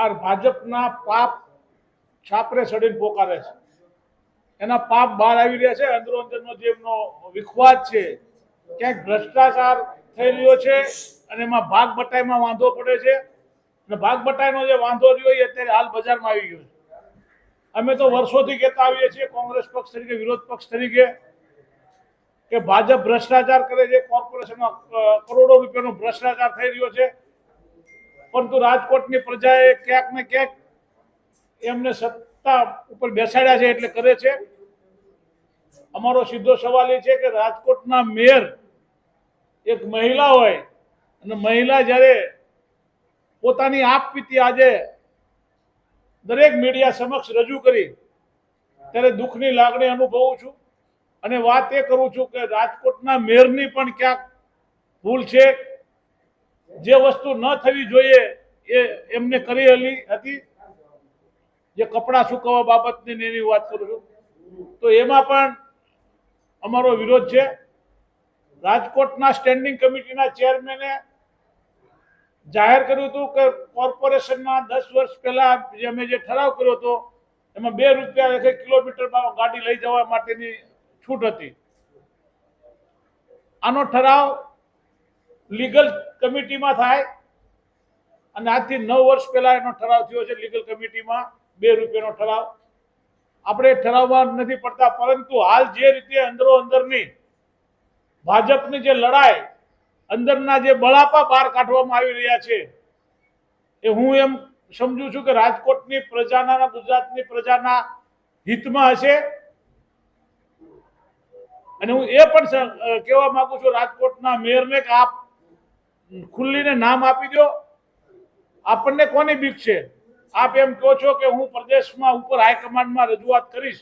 આ ભાજપના પાપ છાપરે ચડીને પોકારે છે. એના પાપ બહાર આવી રહ્યા છે. અંદરો અંદરનો જે એમનો વિખવાદ છે, ક્યાંક ભ્રષ્ટાચાર થઈ રહ્યો છે અને એમાં ભાગ બટાઈમાં વાંધો પડે છે. અને ભાગ બટાઈનો જે વાંધો રહ્યો એ અત્યારે હાલ બજારમાં આવી ગયો છે. અમે તો વર્ષોથી કહેતા આવીએ છીએ કોંગ્રેસ પક્ષ તરીકે, વિરોધ પક્ષ તરીકે, કે ભાજપ ભ્રષ્ટાચાર કરે છે. કોર્પોરેશનમાં કરોડો રૂપિયાનો ભ્રષ્ટાચાર થઈ રહ્યો છે. પરંતુ રાજકોટની પ્રજાએ ક્યાંક ને ક્યાંક એમને સત્તા ઉપર બેસાડ્યા છે એટલે કરે છે. અમારો સીધો સવાલ એ છે કે રાજકોટના મેયર એક મહિલા હોય અને મહિલા જ્યારે પોતાની આપવીતી આજે દરેક મીડિયા સમક્ષ રજૂ કરી ત્યારે દુઃખની લાગણી અનુભવું છું. અને વાત એ કરું છું કે રાજકોટના મેયરની પણ ક્યાંક ભૂલ છે. જે વસ્તુ ન થવી જોઈએ એ એમને કરી હતી. જે કપડાં સુકવવા બાબતની એની વાત કરું છું, તો એમાં પણ અમારો વિરોધ છે. રાજકોટના સ્ટેન્ડિંગ કમિટીના ચેરમેને જાહેર કર્યું હતું કે કોર્પોરેશનમાં 10 વર્ષ પહેલા અમે જે ઠરાવ કર્યો હતો એમાં 2 રૂપિયા એક કિલોમીટરમાં ગાડી લઈ જવા માટેની છૂટ હતી. આનો ઠરાવ લીગલ કમિટીમાં થાય અને આજથી 9 વર્ષ પહેલા એનો ઠરાવ થયો છે. લીગલ કમિટીમાં 2 રૂપિયાનો ઠરાવ આપણે ઠરાવમાં નથી પડતા. પરંતુ હાલ જે રીતે અંદરો અંદરની ભાજપની જે લડાઈ, અંદરના જે બળાપા બહાર કાઢવામાં આવી રહ્યા છે, એ હું એમ સમજુ છું કે રાજકોટની પ્રજાના, ગુજરાતની પ્રજાના હિતમાં હશે. અને હું એ પણ કહેવા માંગુ છું રાજકોટના મેયરને કે આપ ખુલ્લીને નામ આપી દો. આપણને કોની બીક છે? આપ એમ કહો છો કે હું પ્રદેશમાં ઉપર હાઈકમાન્ડમાં રજૂઆત કરીશ.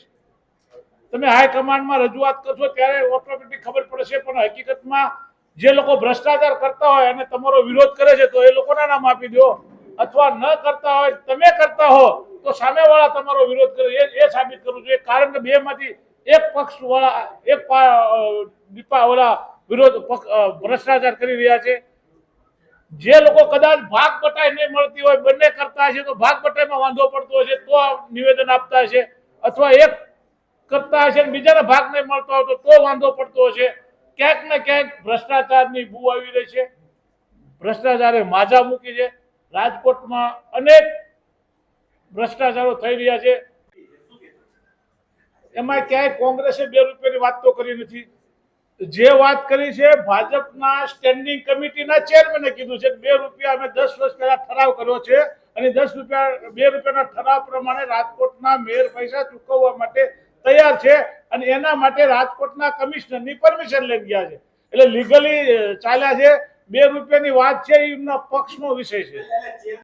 તમે હાઈકમાન્ડમાં રજૂઆત કરશો ત્યારે ઓટોમેટિક ખબર પડશે. પણ હકીકતમાં જે લોકો ભ્રષ્ટાચાર કરતા હોય અને તમારો વિરોધ કરે છે તો એ લોકોના નામ આપી દો, અથવા ન કરતા હોય તમે કરતા હો તો સામેવાળા તમારો વિરોધ કરે એ સાબિત કરવું જોઈએ. કારણ કે બેમાંથી એક પક્ષ વાળા એક વિરોધ ભ્રષ્ટાચાર કરી રહ્યા છે. જે લોકો કદાચ ભાગ બટાઈ નહીં મળતી હોય, બંને કરતા હશે તો ભાગ બટાઈમાં વાંધો પડતો હશે તો નિવેદન આપતા હશે, અથવા એક કરતા હશે અને બીજાને ભાગ નહીં મળતો હોય તો વાંધો પડતો હશે. ક્યાંક ને ક્યાંક ભ્રષ્ટાચારની બૂ આવી રહી છે. ભ્રષ્ટાચારે માજા મૂકી છે. રાજકોટમાં અનેક ભ્રષ્ટાચારો થઈ રહ્યા છે. એમાં ક્યાંય કોંગ્રેસે 2 રૂપિયાની વાત તો કરી નથી. જે વાત કરી છે ભાજપના સ્ટેન્ડિંગ કમિટીના ચેરમેને કીધું છે કે 2 રૂપિયા અમે 10 વર્ષ પહેલા ઠરાવ કર્યો છે અને 2 રૂપિયાના ઠરાવ પ્રમાણે રાજકોટના મેયર પૈસા ચૂકવવા માટે તૈયાર છે અને એના માટે રાજકોટના કમિશનરની પરમિશન લઈ ગયા છે. એટલે લીગલી ચાલ્યા છે. 2 રૂપિયાની વાત છે એમના પક્ષનો વિષય છે.